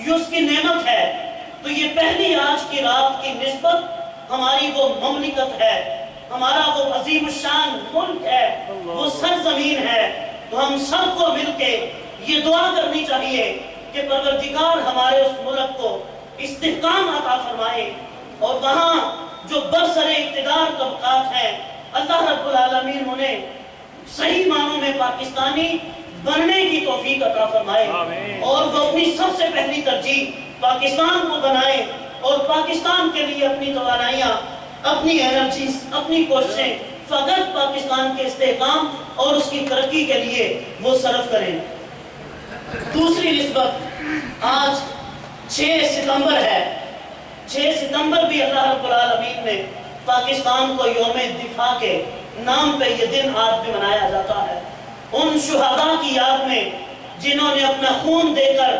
یہ اس کی نعمت ہے۔ تو یہ پہلی آج کی رات کی نسبت ہماری وہ مملکت ہے، ہمارا وہ عظیم الشان ملک ہے، وہ سرزمین ہے۔ تو ہم سب کو مل کے یہ دعا کرنی چاہیے کہ پروردگار ہمارے اس ملک کو استحکام عطا فرمائے، اور وہاں جو برسر اقتدار طبقات ہیں اللہ رب العالمین انہیں صحیح معنوں میں پاکستانی بننے کی توفیق عطا فرمائے، اور وہ اپنی سب سے پہلی ترجیح پاکستان کو بنائے، اور پاکستان کے لیے اپنی توانائیاں، اپنی انرجیز، اپنی کوششیں فقط پاکستان کے استحکام اور اس کی ترقی کے لیے وہ صرف کریں۔ دوسری نسبت آج 6 ستمبر ہے۔ 6 ستمبر بھی اللہ رب العالمین نے پاکستان کو یوم دفاع کے نام پہ یہ دن آج بھی منایا جاتا ہے، ان شہداء کی یاد میں جنہوں نے اپنا خون دے کر،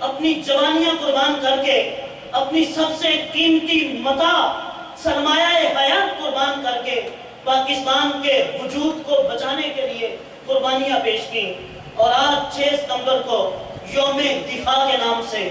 اپنی جوانیاں قربان کر کے، اپنی سب سے قیمتی متاع سرمایہ حیات قربان کر کے پاکستان کے وجود کو بچانے کے لیے قربانیاں پیش کی، اور آج 6 ستمبر کو یوم دفاع کے نام سے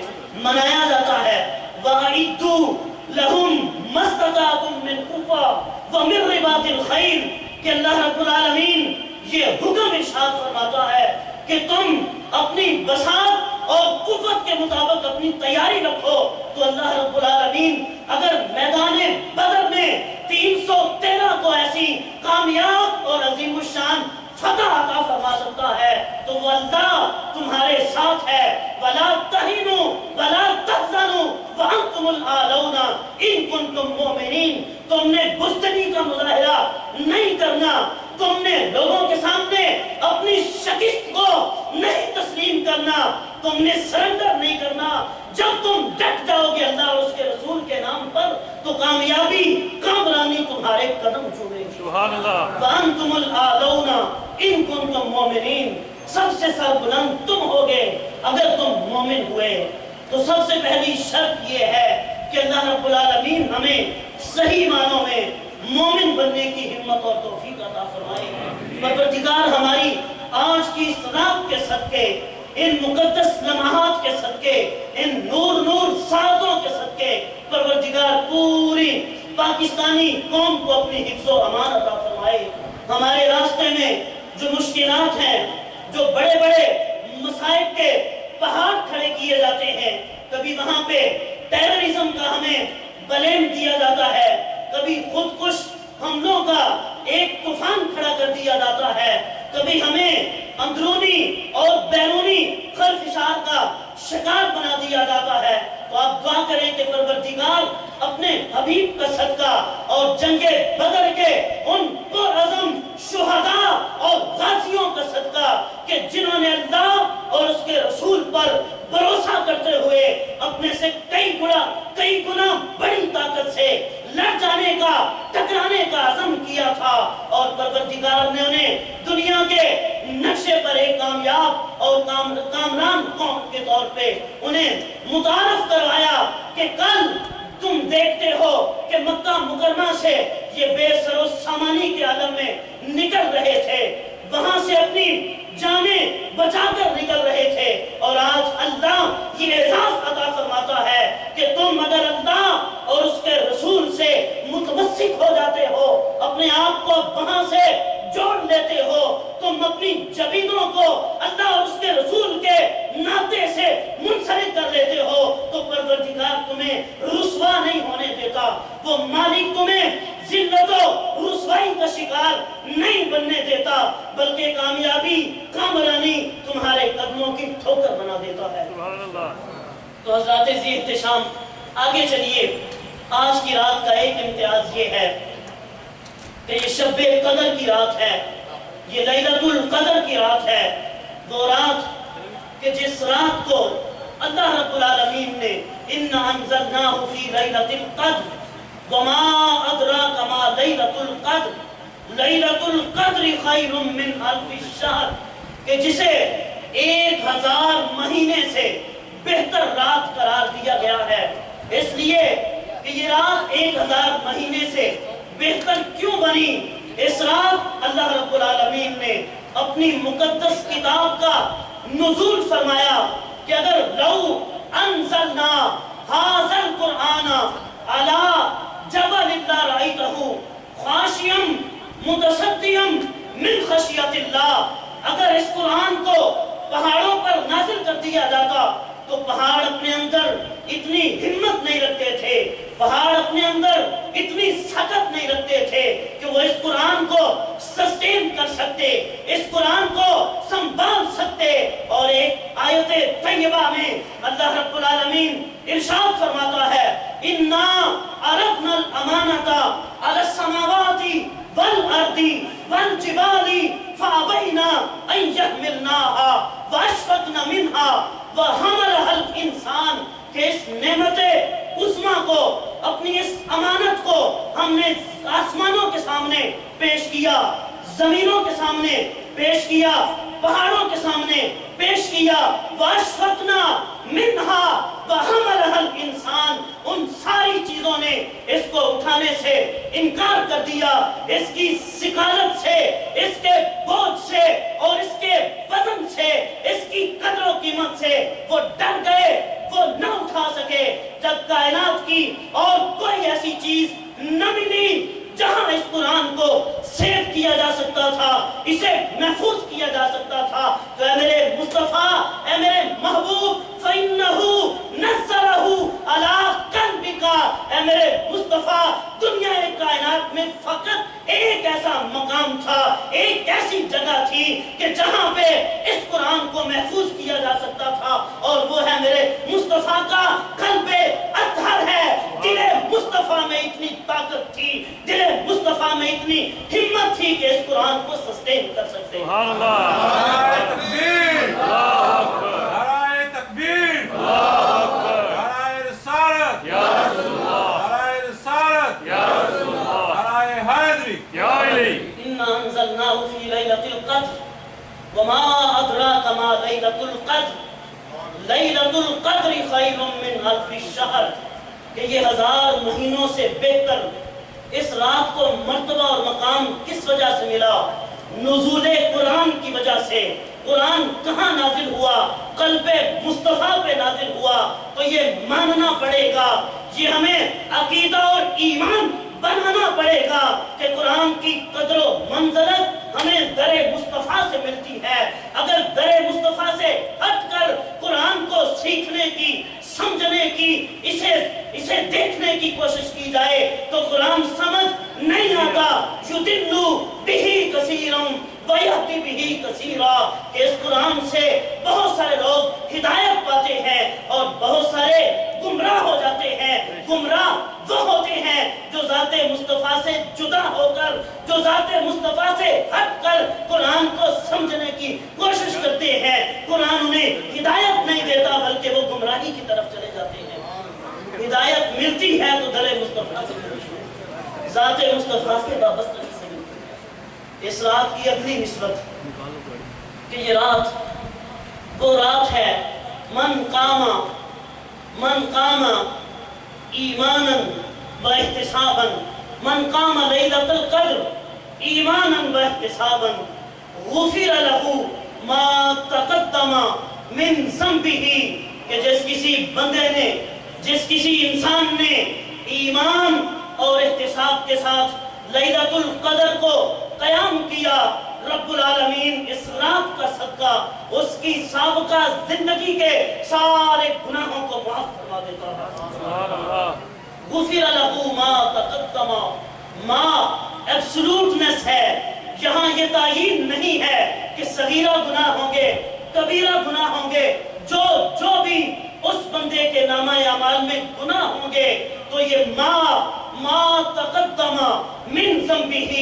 منایا جاتا ہے۔ وَأَعِدُّوا لَهُمْ مَا اسْتَطَعْتُم مِّن قُوَّةٍ وَمِن رِّبَاطِ الْخَيْلِ کہ اللہ رب العالمین یہ حکم ارشاد فرماتا ہے کہ تم اپنی بساط اور قوت کے مطابق اپنی تیاری رکھو۔ تو اللہ رب العالمین اگر میدان بدر میں 313 کو ایسی کامیاب اور عظیم الشان فتح عطا فرما سکتا ہے تو وہ اللہ تمہارے ساتھ ہے۔ وَلَا تَهِنُوا وَلَا تَحْزَنُوا وَأَنْتُمُ الْأَعْلَوْنَ إِن كُنتُم مُؤْمِنِينَ۔ تم نے بزدلی کا مظاہرہ نہیں کرنا، تم نے لوگوں کے سامنے اپنی شکست کو نہیں تسلیم کرنا، تم نے سرنڈر نہیں کرنا۔ جب تم ڈٹ جاؤ گے اللہ اور اس کے رسول کے نام پر تو کامیابی، کامرانی تمہارے قدم چھوئے گی۔ سبحان اللہ۔ وَأَنْتُمُ الْأَعْلَوْنَ إِن كُنتُم مُؤْمِنِينَ۔ سب سے سربلند تم ہوگے اگر تم مومن ہوئے۔ تو سب سے پہلی شرط یہ ہے کہ اللہ رب العالمین ہمیں صحیح معنوں میں مومن بننے کی ہمت اور توفیق عطا فرمائے۔ پروردگار ہماری آج کی اس رات کے صدقے، ان مقدس لمحات کے صدقے، ان نور ساعتوں کے صدقے پروردگار پوری پاکستانی قوم کو اپنی حفظ و امان عطا فرمائے۔ ہمارے راستے میں جو مشکلات ہیں، جو بڑے بڑے مصائب کے پہاڑ کھڑے کیے جاتے ہیں، کبھی وہاں پہ ٹیررزم کا ہمیں بلیم دیا جاتا ہے، کبھی خودکش حملوں کا ایک طوفان کھڑا کر دیا جاتا ہے، کبھی ہمیں اندرونی اور بیرونی خلفشار کا شکار بنا دیا جاتا ہے۔ تو آپ دعا کریں کہ پروردگار اپنے حبیب کا صدقہ اور جنگ بدر کے ان پرعزم شہداء اور غازیوں کا صدقہ کہ جنہوں نے اللہ اور اس کے رسول پر بھروسہ کرتے ہوئے اپنے سے کئی گنا بڑی طاقت سے لڑ جانے کا، ٹکرانے کا عزم کیا تھا، اور پروردگار نے انہیں دنیا کے نقشے پر ایک کامیاب اور کامران قوم کے طور پہ انہیں متعارف کروایا کہ کل تم دیکھتے ہو کہ مکہ مکرمہ سے یہ بے سر و سامانی کے عالم میں نکل رہے تھے، وہاں سے اپنی جانیں بچا کر نکل رہے تھے، اور آج اللہ یہ اعزاز عطا فرماتا ہے کہ تم اگر اللہ اور اس کے رسول سے متمسک ہو جاتے ہو، اپنے آپ کو وہاں سے جوڑ لیتے ہو، تم اپنی جبینوں کو اللہ اور اس کے رسول کے ناطے سے منسلک کر لیتے ہو، تو پروردگار تمہیں رسوا نہیں ہونے دیتا، وہ مالک تمہیں ذلت و رسوائی کا شکار نہیں بننے دیتا، بلکہ کامیابی، کامرانی تمہارے قدموں کی ٹھوکر بنا دیتا ہے۔ تو حضرات ذی احتشام آگے چلیے۔ آج کی رات کا ایک امتیاز یہ ہے کہ یہ شب قدر کی رات ہے، یہ لیلۃ القدر کی رات ہے، وہ رات کہ جس رات کو اللہ رب العالمین نے اِنَّا أَنزَلْنَاهُ فِي لَيْلَةِ الْقَدْرِ وَمَا أَدْرَاكَ مَا لَيْلَةُ الْقَدْرِ لَيْلَةُ الْقَدْرِ خَيْرٌ مِّنْ أَلْفِ الشَّهْرِ کہ جسے 1000 مہینے سے بہتر رات قرار دیا گیا ہے۔ اس لیے کہ یہ رات 1000 مہینے سے بہتر کیوں بنی؟ اس رات اللہ رب العالمین نے اپنی مقدس کتاب کا نزول فرمایا کہ اگر لو انزلنا هذا القرآن على جبل لرأيته خاشعا متصدعا من خشیت اللہ. اگر اس قرآن کو پہاڑوں پر نازل کر دیا جاتا تو پہاڑ اپنے اندر اتنی ہمت نہیں رکھتے تھے، پہاڑ اپنے اندر اتنی سخت نہیں رکھتے تھے کہ وہ اس قرآن کو سسٹین کر سکتے، اس قرآن کو سنبھال سکتے. اور ایک آیت طیبہ میں اللہ رب العالمین ارشاد فرماتا ہے اِنَّا عَرَضْنَا الْأَمَانَةَ عَلَى السَّمَاوَاتِ وَالْأَرْضِ وَالْجِبَالِ فَأَبَيْنَا أَن يَحْمِلْنَاهَا وَأَشْفَقْنَ مِنْهَا وَحَمَلَهَا الْإِنسَانُ. کہ اس نعمت عظمیٰ کو، اپنی اس امانت کو ہم نے آسمانوں کے سامنے پیش کیا، زمینوں کے سامنے پیش کیا، پہاڑوں کے سامنے پیش کیا. وَأَشْفَقْنَا مِنْهَا وَحَمَلَهَا الْإِنسَانُ. ان ساری چیزوں نے اس کو اٹھانے سے انکار کر دیا، اس کی ثقالت سے، اس کے بوجھ سے اور اس کے وزن سے، اس کی قدر و قیمت سے وہ ڈر گئے، وہ نہ اٹھا سکے. جب کائنات کی اور کوئی ایسی چیز نہ ملی جہاں اس قرآن کو سیو کیا جا سکتا تھا، اسے محفوظ کیا جا سکتا تھا، تو اے میرے مصطفیٰ، اے میرے محبوب، فَإِنَّهُ نَزَّلَهُ عَلَىٰ قَلْبِكَ. اے میرے مصطفیٰ، دنیا کائنات میں فقط ایک ایسا مقام تھا، ایک ایسی جگہ تھی کہ جہاں پہ اس قرآن کو محفوظ کیا جا سکتا تھا، اور وہ ہے میرے مصطفیٰ کا قلب اطہر ہے. دل مصطفیٰ میں اتنی طاقت تھی، دل مصطفیٰ میں اتنی ہمت تھی کہ اس قرآن کو سسٹین کر سکتے. سبحان اللہ. تکبیر. اللہ اکبر. نعرہ تکبیر. اللہ اکبر. نعرہ رسالت. یا رسول اللہ. نعرہ رسالت. یا رسول اللہ. نعرہ حیدری. یا علی. اِنَّا أَنزَلْنَاهُ فِي لَيْلَةِ الْقَدْرِ وَمَا أَدْرَاكَ مَا لَيْلَةُ الْقَدْرِ لَيْلَةُ الْقَدْرِ خَيْرٌ مِّنْ أَلْفِ الشَّهْرِ. کہ یہ 1000 مہینوں سے بہتر اس رات کو مرتبہ اور مقام کس وجہ سے ملا؟ نزول قرآن کی وجہ سے. قرآن کہاں نازل ہوا؟ قلب مصطفیٰ پہ نازل ہوا. تو یہ ماننا پڑے گا، یہ ہمیں عقیدہ اور ایمان بنانا پڑے گا کہ قرآن کی قدر و منزلت ہمیں در مصطفیٰ سے ملتی ہے. اگر در مصطفیٰ سے ہٹ کر قرآن کو سیکھنے کی، سمجھنے کی، اسے دیکھنے کی کوشش کی جائے تو قرآن سمجھ نہیں آتا. یُضِلُّ بِهِ کثیرا وَيَهْدِي بِهِ کثیرا. کہ اس قرآن سے بہت سارے لوگ ہدایت پاتے ہیں اور بہت سارے گمراہ ہو جاتے ہیں. گمراہ وہ ہوتے ہیں جو ذات مصطفیٰ سے جدا ہو کر، جو ذات مصطفیٰ سے ہٹ کر قرآن کو سمجھنے کی کوشش کرتے ہیں. قرآن انہیں ہدایت نہیں دیتا بلکہ وہ گمراہی کی طرف چلے جاتے ہیں. ہدایت ملتی ہے تو در مصطفیٰ سے ملتی ہے، ذات مصطفیٰ سے وابستگی سے ملتی ہے. اس رات کی اگلی نسبت کہ یہ رات وہ رات ہے من قام ایمانا و احتسابا، من قام لیلۃ القدر ایمانا و احتسابا غفر له ما تقدم من ذنبہ. کہ جس کسی بندے نے، جس کسی انسان نے ایمان اور احتساب کے ساتھ لیلۃ القدر کو قیام کیا، رب العالمین اس رات کا صدقہ اس کی سابقہ زندگی کے سارے گناہوں کو معاف فرما دیتا ہے. غفر له ما تقدم. ما ایبسولوٹنس ہے، یہاں یہ تعین نہیں ہے کہ صغیرہ گناہ ہوں گے، کبیرہ گناہ ہوں گے. جو بھی اس بندے کے نامہ اعمال میں گناہ ہوں گے تو یہ ما تقدم من ذنبہ،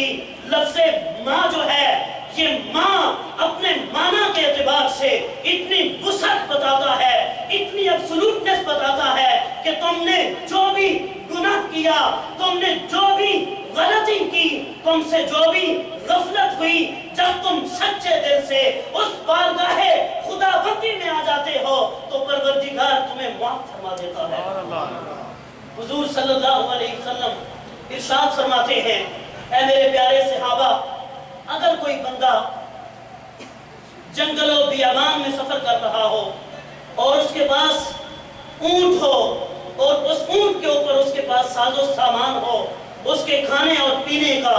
لفظ ما جو ہے یہ ماں اپنے معنی کے اعتبار سے اتنی وسعت بتاتا ہے، اتنی ایبسولوٹنس بتاتا ہے کہ تم نے جو بھی گناہ کیا، تم نے جو بھی غلطی کی، تم سے جو بھی غفلت ہوئی، جب تم سچے دل سے اس بارگاہ خدا بندی میں آ جاتے ہو تو پروردگار تمہیں معاف فرما دیتا ہے. حضور صلی اللہ علیہ وسلم ارشاد فرماتے ہیں اے میرے پیارے صحابہ، اگر کوئی بندہ جنگل و بیابان میں سفر کر رہا ہو اور اس کے پاس اونٹ ہو اور اس اونٹ کے اوپر اس کے پاس ساز و سامان ہو اس کے کھانے اور پینے کا،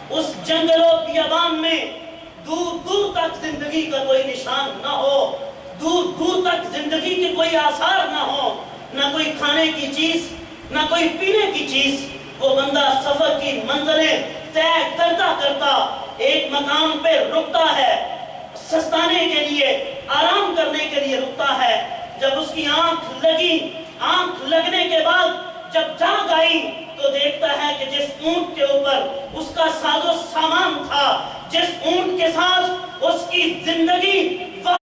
اس جنگل و بیابان میں دور دور تک زندگی کا کوئی نشان نہ ہو، دور دور تک زندگی کے کوئی آثار نہ ہو، نہ کوئی کھانے کی چیز نہ کوئی پینے کی چیز، وہ بندہ سفر کی منزلیں طے کرتا کرتا ایک مقام پہ رکتا ہے، سستانے کے لیے، آرام کرنے کے لیے رکتا ہے۔ جب اس کی آنکھ لگی، آنکھ لگنے کے بعد جب جاگ آئی تو دیکھتا ہے کہ جس اونٹ کے اوپر اس کا ساز و سامان تھا، جس اونٹ کے ساتھ اس کی زندگی